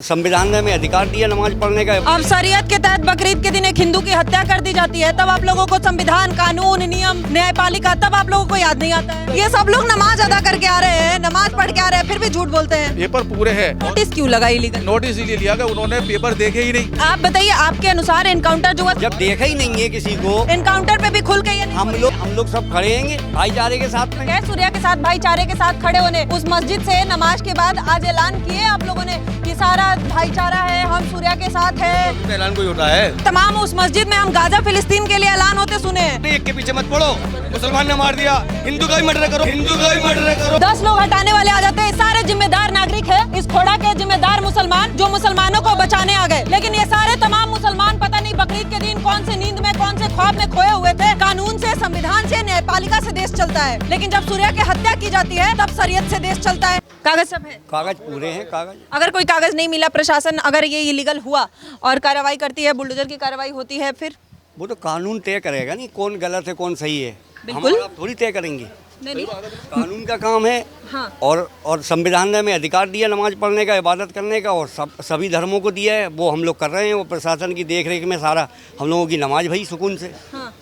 संविधान ने हमें अधिकार दिया नमाज पढ़ने का। अब शरीयत के तहत बकरीद के दिन एक हिंदू की हत्या कर दी जाती है, तब आप लोगों को संविधान, कानून, नियम, न्यायपालिका तब आप लोगों को याद नहीं आता है। ये सब लोग नमाज अदा करके आ रहे हैं, नमाज पढ़ के आ रहे हैं, फिर भी झूठ बोलते हैं। पेपर पूरे हैं। नोटिस क्यों लगा इलीगल? नोटिस इसलिए लिया कि उन्होंने पेपर देखे ही नहीं। आप बताइए, आपके अनुसार एनकाउंटर जो हुआ, जब देखा ही नहीं है किसी को, एनकाउंटर पे भी खुल के ये नहीं हम लोग सब खड़े हैं भाईचारे के साथ में। है सूर्या के साथ भाईचारे के साथ खड़े होने। उस मस्जिद से नमाज के बाद आज ऐलान किए आप लोगों ने कि सारा भाईचारा है, हम सूर्या के साथ है। ऐलान कोई होता है? तमाम उस मस्जिद में हम गाजा फिलिस्तीन के लिए ऐलान होते सुने। एक के पीछे मत पड़ो, मुसलमान ने मार दिया, हिंदू का ही मर्डर करो, हिंदू का ही मर्डर करो। 10 लोग हटाने वाले आ जाते हैं, सारे जिम्मेदार नागरिक है। इस खोड़ा के जिम्मेदार मुसलमान जो मुसलमानों को बचाने आ गए, लेकिन ये सारे तमाम मुसलमान पता नहीं बकरीद के दिन कौन से नींद में, कौन से ख्वाब में खोए हुए थे। कानून से, संविधान से, न्यायपालिका से देश चलता है, लेकिन जब सूर्या की हत्या की जाती है तब शरीयत से देश चलता है। कागज सब है, कागज पूरे हैं। कागज अगर कोई कागज नहीं मिला, प्रशासन अगर ये इलीगल हुआ और कार्रवाई करती है, बुलडोजर की कार्रवाई होती है, फिर वो तो कानून तय करेगा नहीं कौन गलत है कौन सही है। बिल्कुल। हम आप थोड़ी तय करेंगे, नहीं। कानून का काम है। हाँ। और संविधान ने हमें अधिकार दिया नमाज पढ़ने का, इबादत करने का, और सभी धर्मों को दिया है, वो हम लोग कर रहे हैं। वो प्रशासन की देख रेख में सारा हम लोगों की नमाज भाई सुकून से। हाँ।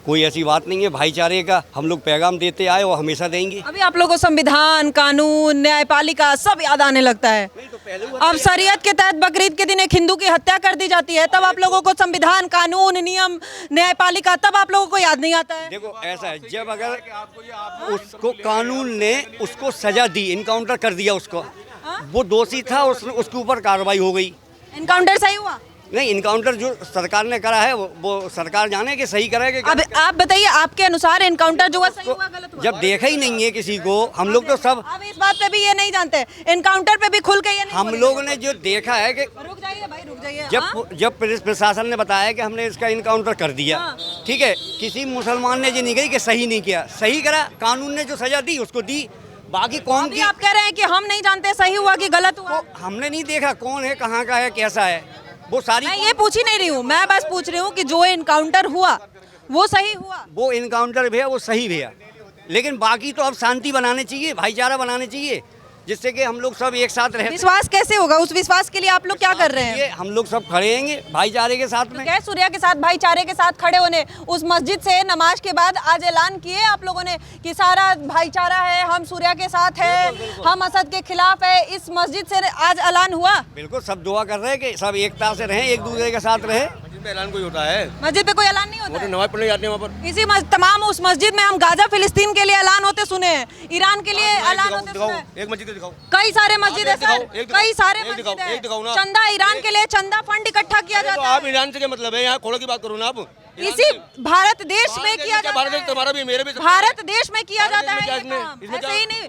कोई ऐसी बात नहीं है। भाईचारे का हम लोग पैगाम देते आए और हमेशा देंगे। अभी आप लोगों को संविधान, कानून, न्यायपालिका सब याद आने लगता है। अब शरीयत के तहत बकरीद के दिन एक हिंदू की हत्या कर दी जाती है, तब आप लोगों को संविधान, कानून, नियम, न्यायपालिका तब आप लोगों को याद नहीं आता है। देखो ऐसा है, जब अगर उसको कानून ने उसको सजा दी, इनकाउंटर कर दिया उसको, वो दोषी था, उसके ऊपर कार्रवाई हो गई। एनकाउंटर सही हुआ? नहीं, इनकाउंटर जो सरकार ने करा है वो सरकार जाने कि सही करेगी। अब आप बताइए, आपके अनुसार एनकाउंटर जो हुआ सही हुआ, गलत हुआ? जब देखा ही नहीं है किसी को, हम लोग तो सब अब इस बात पे भी ये नहीं जानते, एनकाउंटर पे भी खुल के ये नहीं हम बोलेंगे। लोगों ने जो देखा है कि रुक जाइए भाई, रुक जाइए। जब पुलिस प्रशासन ने बताया कि हमने इसका इनकाउंटर कर दिया, ठीक है, किसी मुसलमान ने ये नहीं कही कि सही नहीं किया, सही करा। कानून ने जो सजा दी उसको दी। बाकी कौन अभी आप कह रहे हैं कि हम नहीं जानते सही हुआ कि गलत हुआ। हमने नहीं देखा कौन है, कहाँ का है, कैसा है, वो सारी मैं ये पूछ ही नहीं रही हूँ, मैं बस पूछ रही हूँ कि जो एनकाउंटर हुआ वो सही हुआ। वो इनकाउंटर भी है, वो सही भी है, लेकिन बाकी तो अब शांति बनाने चाहिए, भाईचारा बनाने चाहिए, जिससे कि हम लोग सब एक साथ रहे। विश्वास कैसे होगा? उस विश्वास के लिए आप लोग क्या कर रहे हैं? ये हम लोग सब खड़े हैं भाईचारे के साथ में। क्या सूर्या के साथ भाईचारे के साथ खड़े होने। उस मस्जिद से नमाज के बाद आज ऐलान किए आप लोगों ने कि सारा भाईचारा है, हम सूर्या के साथ है, हम असद के खिलाफ है। इस मस्जिद से आज ऐलान हुआ। बिल्कुल, सब दुआ कर रहे हैं कि सब एकता से रहें, एक दूसरे के साथ रहें। ऐलान कोई होता है? मस्जिद पे कोई ऐलान नहीं होता है। नमाज पढ़ने जाते हैं वहाँ पर। इसी तमाम उस मस्जिद में हम गाजा फिलिस्तीन के लिए ऐलान होते सुने हैं, ईरान के लिए ऐलान होते सुने हैं। एक मस्जिद दिखाओ। कई सारे मस्जिद है सर, कई सारे मस्जिद एक है। दिखाओ ना। चंदा ईरान के लिए चंदा फंड इकट्ठा किया जाता है। आप ईरान से क्या मतलब है? यहाँ खोड़ों की बात करो ना आप। इसी भारत देश में किया जाता है। तुम्हारा भी मेरे भी भारत देश में किया जाता है ये इसमें- काम। इसमें ऐसे क्या- ही नहीं,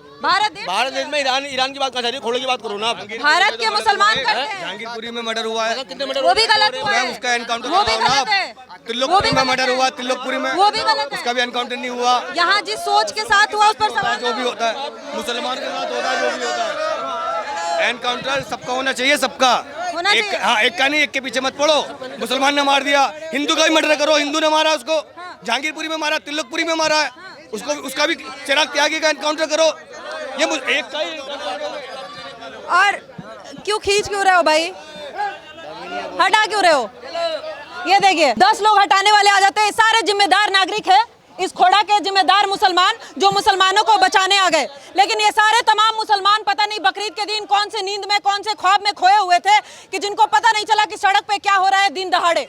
भारत देश में ईरान की बात कहाँ जा रही है? खोड़ों की बात करो ना आप। भारत के मुसलमान करते हैं, जहांगीरपुरी में मर्डर हुआ है, वो भी गलत हुआ है। उसका एनकाउंटर वो भी गलत है। तिल्लोकपुरी में मर्डर हुआ, तिल्लोकपुरी में वो भी गलत है। उसका भी एनकाउंटर नहीं हुआ। यहाँ जिस सोच के साथ हुआ उस पर सवाल जो भी होता है मुसलमान के साथ होता है, जो भी होता है, एनकाउंटर सबका होना चाहिए, सबका होना एक, चाहिए। हाँ, एक का नहीं, एक के पीछे मत पड़ो। मुसलमान ने मार दिया, हिंदू का ही मर्डर करो, हिंदू ने मारा उसको, जहांगीरपुरी में मारा, तिल्लोकपुरी में मारा है उसको, उसका भी चिराग त्यागी का एनकाउंटर करो। ये एक का ही। और क्यों खींच क्यों रहे हो भाई? हटा क्यों रहे हो? ये देखिए, 10 लोग हटाने वाले आ जाते हैं, सारे जिम्मेदार नागरिक है। इस खोड़ा के जिम्मेदार मुसलमान जो मुसलमानों को बचाने आ गए, लेकिन ये सारे तमाम मुसलमान पता नहीं बकरीद के दिन कौन से नींद में, कौन से ख्वाब में खोए हुए थे कि जिनको पता नहीं चला कि सड़क पे क्या हो रहा है दिन दहाड़े।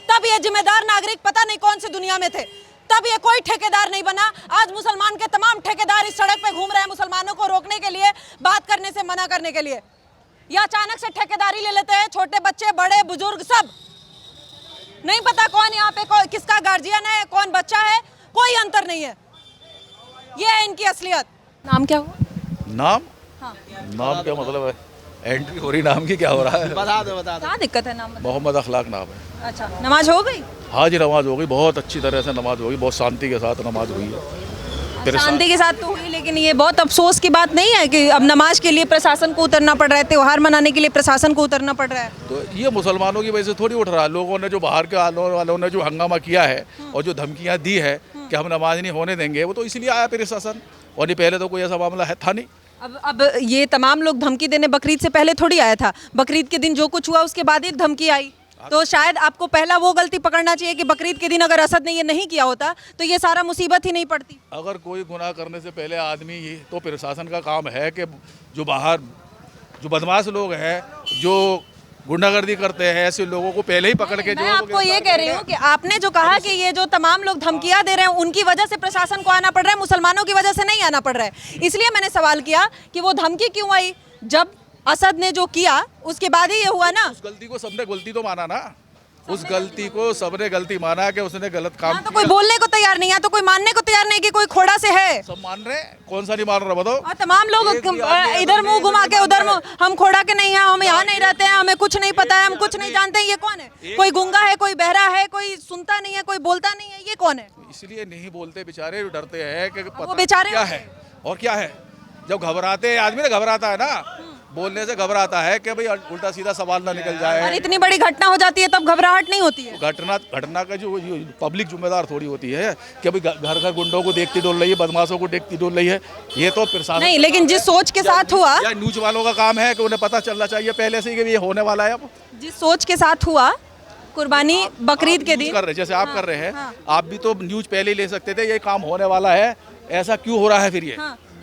तब ये जिम्मेदार नागरिक पता नहीं कौन सी दुनिया में थे, तब ये कोई ठेकेदार नहीं बना। आज मुसलमान के तमाम ठेकेदार इस सड़क पे घूम रहे हैं मुसलमानों को रोकने के लिए, बात करने से मना करने के लिए, या अचानक से ठेकेदारी ले लेते हैं। छोटे बच्चे, बड़े बुजुर्ग, सब नहीं पता कौन यहाँ पे किसका गार्जियन है, कौन बच्चा है, कोई अंतर नहीं है। ये है इनकी असलियत। नाम क्या हुआ? नाम? हाँ। नाम क्या मतलब है? एंट्री हो रही, नाम की क्या हो रहा है? बता दो। क्या दिक्कत है नाम? मोहम्मद अखलाक नाम है। अच्छा, नमाज हो गई? हाँ जी, नमाज हो गई, बहुत अच्छी तरह से नमाज हो गई, बहुत शांति के साथ नमाज हुई है। शांति के साथ तो हुई, लेकिन ये बहुत अफसोस की बात नहीं है कि अब नमाज के लिए प्रशासन को उतरना पड़ रहा है, त्योहार मनाने के लिए प्रशासन को उतरना पड़ रहा है। तो ये मुसलमानों की वजह से थोड़ी उठ रहा है। लोगों ने जो बाहर के वालों ने जो हंगामा किया है और जो धमकियां दी है कि हम नमाज नहीं होने देंगे, वो तो इसलिए आया प्रशासन, और नहीं पहले तो कोई ऐसा मामला था नहीं। अब ये तमाम लोग धमकी देने बकरीद से पहले थोड़ी आया था, बकरीद के दिन जो कुछ हुआ उसके बाद ही धमकी आई। तो शायद आपको पहला वो गलती पकड़ना चाहिए कि बकरीद के दिन अगर असद ने ये नहीं किया होता तो ये सारा मुसीबत ही नहीं पड़ती। अगर कोई गुनाह करने से पहले आदमी ये तो प्रशासन का काम है कि जो बाहर जो बदमाश लोग हैं, जो गुंडागर्दी करते हैं, ऐसे लोगों को पहले ही पकड़ के जो मैं आपको ये कह रही हूँ कि आपने जो कहा कि ये जो तमाम लोग धमकियां दे रहे हैं उनकी वजह से प्रशासन को आना पड़ रहा है, मुसलमानों की वजह से नहीं आना पड़ रहा है। इसलिए मैंने सवाल किया कि वो धमकी क्यों आई, जब असद ने जो किया उसके बाद ही ये हुआ ना। उस गलती को सबने गलती तो माना ना, उस गलती को सबने गलती माना कि उसने गलत काम तो कोई बोलने को तैयार नहीं है, तो कोई मानने को तैयार नहीं कि कोई खोड़ा से है। सब मान रहे हैं, कौन सा नहीं मान रहा बताओ। और तमाम लोग इधर मुंह घुमा के उधर मुंह, हम खोड़ा के नहीं हैं, हम यहाँ नहीं रहते हैं, हमें कुछ नहीं पता है, हम कुछ नहीं जानते हैं। ये कौन है? कोई गूंगा है, कोई बहरा है, कोई सुनता नहीं है, कोई बोलता नहीं है, ये कौन है? इसलिए नहीं बोलते बेचारे, डरते हैं कि वो बेचारे क्या है और क्या है। जब घबराते हैं आदमी ना, घबराता है ना, बोलने से घबराता है कि भाई उल्टा सीधा सवाल ना निकल जाए। और इतनी बड़ी घटना हो जाती है तब घबराहट नहीं होती है। घटना का जो पब्लिक जिम्मेदार थोड़ी होती है कि भाई घर घर गुंडों को देखती डोल रही है, बदमाशों को देखती डोल रही है, ये तो प्रशासन नहीं। लेकिन जिस सोच के साथ हुआ, या न्यूज वालों का काम है कि उन्हें पता चलना चाहिए पहले से कि ये होने वाला है। अब जिस सोच के साथ हुआ कुर्बानी बकरीद के दिन कर रहे, जैसे आप कर रहे हैं, आप भी तो न्यूज पहले ही ले सकते थे, ये काम होने वाला है, ऐसा क्यों हो रहा है फिर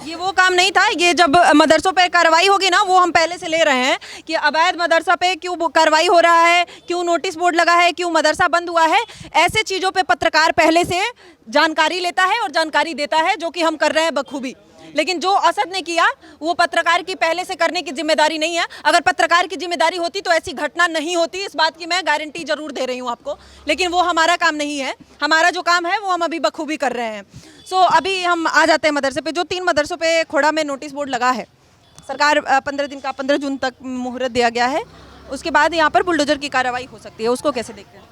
ये वो काम नहीं था। ये जब मदरसों पे कार्रवाई होगी ना, वो हम पहले से ले रहे हैं कि अवैध मदरसा पे क्यों कार्रवाई हो रहा है, क्यों नोटिस बोर्ड लगा है, क्यों मदरसा बंद हुआ है। ऐसे चीज़ों पे पत्रकार पहले से जानकारी लेता है और जानकारी देता है, जो कि हम कर रहे हैं बखूबी। लेकिन जो असद ने किया वो पत्रकार की पहले से करने की जिम्मेदारी नहीं है। अगर पत्रकार की जिम्मेदारी होती तो ऐसी घटना नहीं होती, इस बात की मैं गारंटी जरूर दे रही हूँ आपको। लेकिन वो हमारा काम नहीं है, हमारा जो काम है वो हम अभी बखूबी कर रहे हैं। सो अभी हम आ जाते हैं मदरसे पे। जो 3 मदरसों पे खोड़ा में नोटिस बोर्ड लगा है, सरकार 15 दिन का 15 जून तक मुहूर्त दिया गया है, उसके बाद यहाँ पर बुलडोजर की कार्रवाई हो सकती है, उसको कैसे देखते हैं?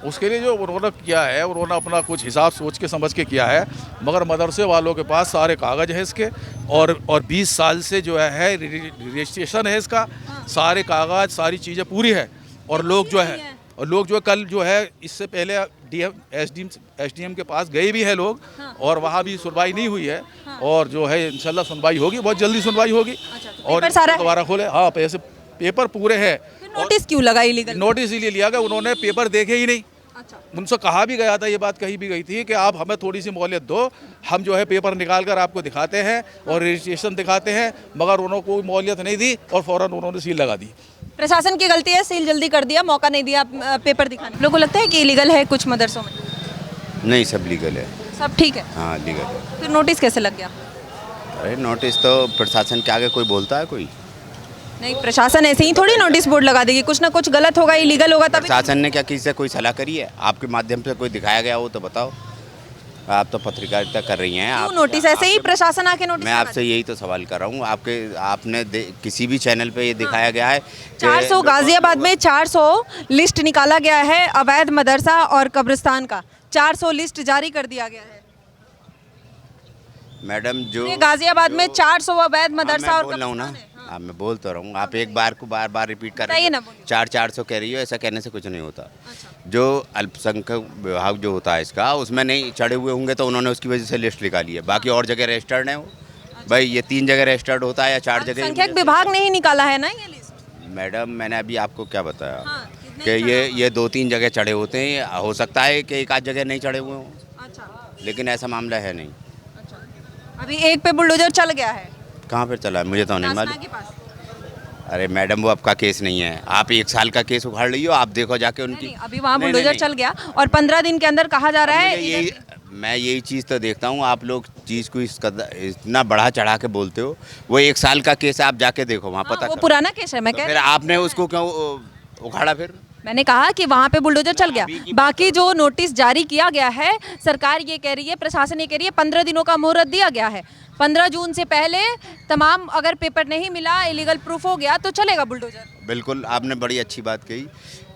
उसके लिए जो उन्होंने किया है, उन्होंने अपना कुछ हिसाब सोच के समझ के किया है, मगर मदरसे वालों के पास सारे कागज़ हैं इसके, और 20 साल से जो है रजिस्ट्रेशन है इसका, सारे कागज़ सारी चीज़ें पूरी है। और लोग जो है कल जो है इससे पहले एसडीएम के पास गए भी हैं लोग, और वहाँ भी सुनवाई नहीं हुई है, और जो है इंशाल्लाह सुनवाई होगी, बहुत जल्दी सुनवाई होगी। और दोबारा खोले, हाँ पैसे पेपर पूरे हैं। नोटिस क्यों लगा इलीगल? नोटिस इसलिए लिया गया, उन्होंने पेपर देखे ही नहीं। उनसे कहा भी गया था, ये बात कही भी गई थी कि आप हमें थोड़ी सी मोहलत दो, हम जो है पेपर निकाल कर आपको दिखाते हैं और रजिस्ट्रेशन दिखाते हैं, मगर उन्होंने कोई मोहलत नहीं दी और फौरन उन्होंने सील लगा दी। प्रशासन की गलती है, सील जल्दी कर दिया, मौका नहीं दिया पेपर दिखाने। लोगों को लगता है कि इलीगल है कुछ मदरसों में? नहीं, सब लीगल है। सब ठीक है? हाँ लीगल है। फिर नोटिस कैसे लग गया? अरे नोटिस तो प्रशासन के आगे कोई बोलता है कोई? नहीं, प्रशासन ऐसे ही थोड़ी नोटिस बोर्ड लगा देगी, कुछ ना कुछ गलत होगा, इलीगल होगा तभी। प्रशासन ने क्या किसी से कोई सलाह करी है? आपके माध्यम से कोई दिखाया गया हो तो बताओ। आप तो पत्रकारिता कर रही हैं। क्यों नोटिस ऐसे ही प्रशासन आके नोटिस? मैं आपसे यही तो सवाल कर रहा हूँ, आपने किसी भी चैनल पे ये दिखाया गया है? 400 गाजियाबाद में 400 लिस्ट निकाला गया है अवैध मदरसा और कब्रिस्तान का, 400 लिस्ट जारी कर दिया गया है मैडम। जो गाजियाबाद में 400 अवैध मदरसा और बोल रहा हूँ ना, हाँ मैं बोल तो रहा हूँ, आप एक बार को बार बार रिपीट कर रही बताइए ना, हो। 400 कह रही हो, ऐसा कहने से कुछ नहीं होता। जो अल्पसंख्यक विभाग जो होता है इसका, उसमें नहीं चढ़े हुए होंगे तो उन्होंने उसकी वजह से लिस्ट निकाली है, बाकी और जगह रजिस्टर्ड है वो। भाई ये 3 जगह रजिस्टर्ड होता है या 4 जगह? अल्पसंख्यक विभाग ने ही निकाला है ना ये लिस्ट। मैडम मैंने अभी आपको क्या बताया कि ये 2-3 जगह चढ़े होते हैं, हो सकता है कि एक आध जगह नहीं चढ़े हुए हों, लेकिन ऐसा मामला है नहीं। अभी एक पे बुलडोजर चल गया है, कहाँ पर चला है मुझे तो नहीं मालूम। अरे मैडम वो आपका केस नहीं है, आप 1 साल का केस उखाड़ रही हो, आप देखो जाके उनकी। अभी वहाँ बुलडोजर चल गया और 15 दिन के अंदर कहा जा रहा है। मैं यही चीज़ तो देखता हूँ, आप लोग चीज़ को इतना बढ़ा चढ़ा के बोलते हो। वो 1 साल का केस है, आप जाके देखो वहाँ पता। वो पुराना केस है, मैं कह फिर आपने उसको क्यों उखाड़ा? फिर मैंने कहा कि वहाँ पे बुलडोजर चल गया। बाकी जो नोटिस जारी किया गया है, सरकार ये कह रही है, प्रशासन ये कह रही है 15 दिनों का मुहूर्त दिया गया है। 15 जून से पहले तमाम अगर पेपर नहीं मिला, इलीगल प्रूफ हो गया तो चलेगा बुलडोजर। बिल्कुल, आपने बड़ी अच्छी बात कही।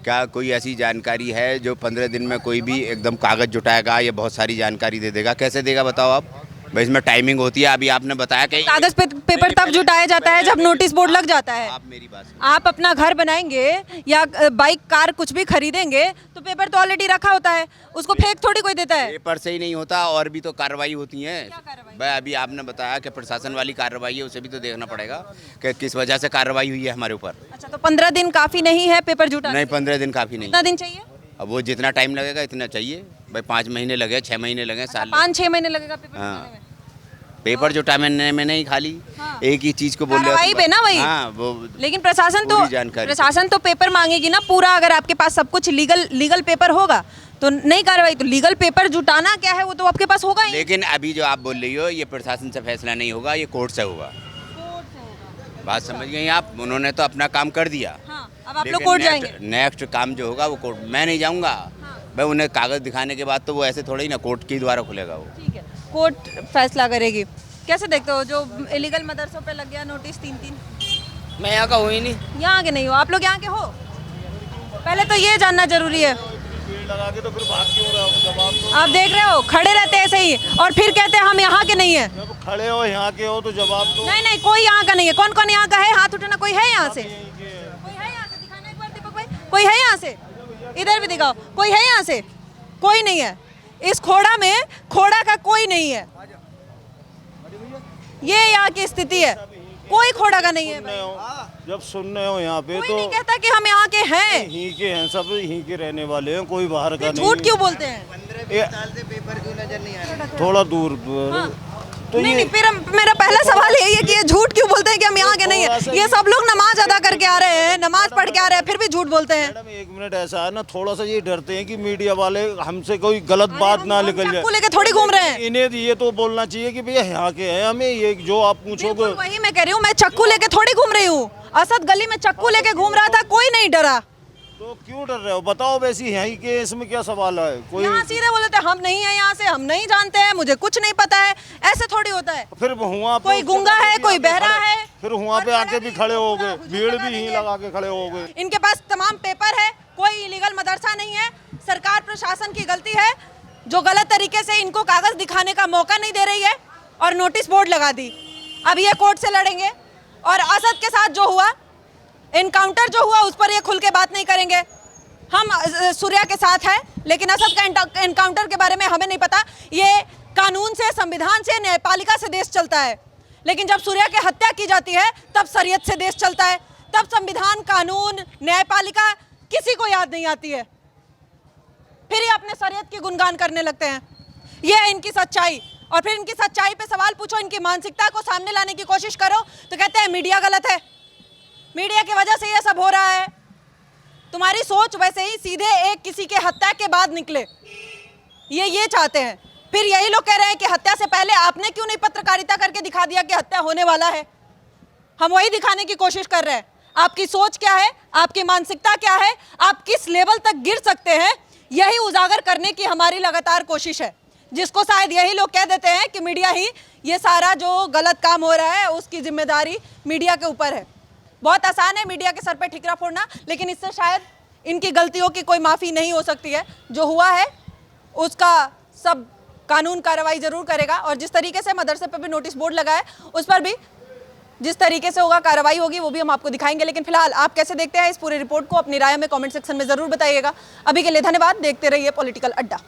क्या कोई ऐसी जानकारी है जो 15 दिन में कोई भी एकदम कागज़ जुटाएगा या बहुत सारी जानकारी दे देगा? कैसे देगा बताओ आप? भाई इसमें टाइमिंग होती है। अभी आपने बताया कि कागज पेपर तब जुटाया जाता है जब नोटिस बोर्ड लग जाता है। आप मेरी बात सुनो। आप अपना घर बनाएंगे या बाइक कार कुछ भी खरीदेंगे तो पेपर तो ऑलरेडी रखा होता है, उसको फेंक थोड़ी कोई देता है। पेपर से ही नहीं होता, और भी तो कार्रवाई होती है। क्या कार्रवाई? भाई अभी आपने बताया कि प्रशासन वाली कार्रवाई है, उसे भी तो देखना पड़ेगा कि किस वजह से कार्रवाई हुई है हमारे ऊपर। अच्छा, तो 15 दिन काफी नहीं है पेपर जुटाने? नहीं, 15 दिन काफ़ी नहीं। कितना दिन चाहिए? अब वो जितना टाइम लगेगा इतना चाहिए भाई। 5 महीने लगे, 6 महीने लगे, साल 5-6 महीने लगेगा पेपर हाँ। जुटाने में? पेपर जुटाने में नहीं, खाली हाँ। एक ही चीज़ को बोल रहे हो कार्रवाई पे ना वही। हाँ, वो लेकिन प्रशासन पूरी तो पेपर मांगेगी ना पूरा। अगर आपके पास सब कुछ लीगल पेपर होगा तो नहीं कार्रवाई। तो लीगल पेपर जुटाना क्या है वो तो आपके पास होगा ही। लेकिन अभी जो आप बोल रही हो ये प्रशासन से फैसला नहीं होगा, ये कोर्ट से होगा। बात समझ गई आप? उन्होंने तो अपना काम कर दिया। हाँ, अब आप लोग लेकिन कोर्ट जाएंगे। नेक्स्ट काम जो होगा वो कोर्ट, मैं नहीं जाऊंगा भाई। उन्हें कागज दिखाने के बाद तो वो ऐसे थोड़ा ही ना कोर्ट के द्वारा खुलेगा वो। ठीक है, कोर्ट फैसला करेगी। कैसे देखते हो जो इलीगल मदरसों पे लग गया नोटिस 3-3? मैं यहाँ का हूँ ही नहीं। यहाँ के नहीं हो आप लोग, यहाँ के हो? पहले तो ये जानना जरूरी है। लगा के तो फिर भाग क्यों रहे हो? जवाब तो आप देख रहे हो खड़े रहते हैं ऐसे ही और फिर कहते हैं हम यहाँ के नहीं है। जब खड़े हो यहाँ के हो तो जवाब तो नहीं, कोई यहाँ का नहीं है। कौन कौन यहाँ का है? हाथ उठाना। कोई है यहाँ से? कोई है यहाँ से? दिखाना एक बार दीपक भाई। कोई है यहाँ से? इधर भी दिखाओ। कोई है यहाँ से? कोई नहीं है। इस खोड़ा में खोड़ा का कोई नहीं है। ये यहाँ की स्थिति है, कोई खोड़ा का नहीं है भाई। जब सुनने हो यहाँ पे कोई तो नहीं कहता कि हम यहाँ के हैं। यहीं के हैं, सब यहीं के रहने वाले हैं, कोई बाहर का फिर नहीं। झूठ क्यों बोलते हैं? थोड़ा दूर तो नहीं ये नहीं, फिर मेरा पहला सवाल यही है कि ये झूठ क्यों बोलते हैं कि हम यहाँ के नहीं है? ये सब लोग नमाज अदा करके आ रहे हैं, नमाज पढ़ के आ रहे हैं, फिर भी झूठ बोलते हैं। मैडम एक मिनट, ऐसा है ना, थोड़ा सा ये डरते हैं कि मीडिया वाले हमसे कोई गलत बात ना निकल जाए। चाकू लेके थोड़ी घूम रहे हैं। इन्हें ये तो बोलना चाहिए कि भैया यहाँ के हैं, हमें ये जो आप पूछोगे। बिल्कुल वही मैं कह रही हूँ, मैं चक्कू लेके थोड़ी घूम रही हूँ। असद गली में चक्कू लेके घूम रहा था, कोई नहीं डरा। तो क्यों डर रहे हो? बताओ वैसी यहीं के, इसमें क्या सवाल है? कोई यहाँ सीधे बोलते हैं हम नहीं है यहाँ से, हम नहीं जानते हैं, मुझे कुछ नहीं पता है। ऐसे थोड़ी होता है। फिर वहाँ पे कोई गूंगा है, कोई बहरा है, फिर वहाँ पे आके भी खड़े हो गए, भीड़ भी यहीं लगा के खड़े हो गए। इनके पास तमाम पेपर है, कोई इलीगल मदरसा नहीं है। सरकार प्रशासन की गलती है जो गलत तरीके से इनको कागज दिखाने का मौका नहीं दे रही है और नोटिस बोर्ड लगा दी। अब ये कोर्ट से लड़ेंगे और असद के साथ जो हुआ एनकाउंटर जो हुआ उस पर ये खुल के बात नहीं करेंगे। हम सूर्या के साथ है लेकिन असद का एनकाउंटर के बारे में हमें नहीं पता। ये कानून से, संविधान से, न्यायपालिका से देश चलता है। लेकिन जब सूर्या की हत्या की जाती है तब शरीयत से देश चलता है, तब संविधान, कानून, न्यायपालिका किसी को याद नहीं आती है। फिर ये अपने शरीयत की गुणगान करने लगते हैं। ये है इनकी सच्चाई। और फिर इनकी सच्चाई पे सवाल पूछो, इनकी मानसिकता को सामने लाने की कोशिश करो तो कहते हैं मीडिया गलत है, मीडिया की वजह से ये सब हो रहा है। तुम्हारी सोच वैसे ही सीधे एक किसी के हत्या के बाद निकले, ये चाहते हैं। फिर यही लोग कह रहे हैं कि हत्या से पहले आपने क्यों नहीं पत्रकारिता करके दिखा दिया कि हत्या होने वाला है। हम वही दिखाने की कोशिश कर रहे हैं। आपकी सोच क्या है, आपकी मानसिकता क्या है, आप किस लेवल तक गिर सकते हैं, यही उजागर करने की हमारी लगातार कोशिश है। जिसको शायद यही लोग कह देते हैं कि मीडिया ही ये सारा जो गलत काम हो रहा है उसकी जिम्मेदारी मीडिया के ऊपर है। बहुत आसान है मीडिया के सर पे ठिकरा फोड़ना, लेकिन इससे शायद इनकी गलतियों की कोई माफ़ी नहीं हो सकती है। जो हुआ है उसका सब कानून कार्रवाई ज़रूर करेगा और जिस तरीके से मदरसे पे भी नोटिस बोर्ड लगा है उस पर भी जिस तरीके से होगा कार्रवाई होगी वो भी हम आपको दिखाएंगे। लेकिन फिलहाल आप कैसे देखते हैं इस पूरे रिपोर्ट को, अपनी राय में कमेंट सेक्शन में ज़रूर बताइएगा। अभी के लिए धन्यवाद। देखते रहिए पॉलिटिकल अड्डा।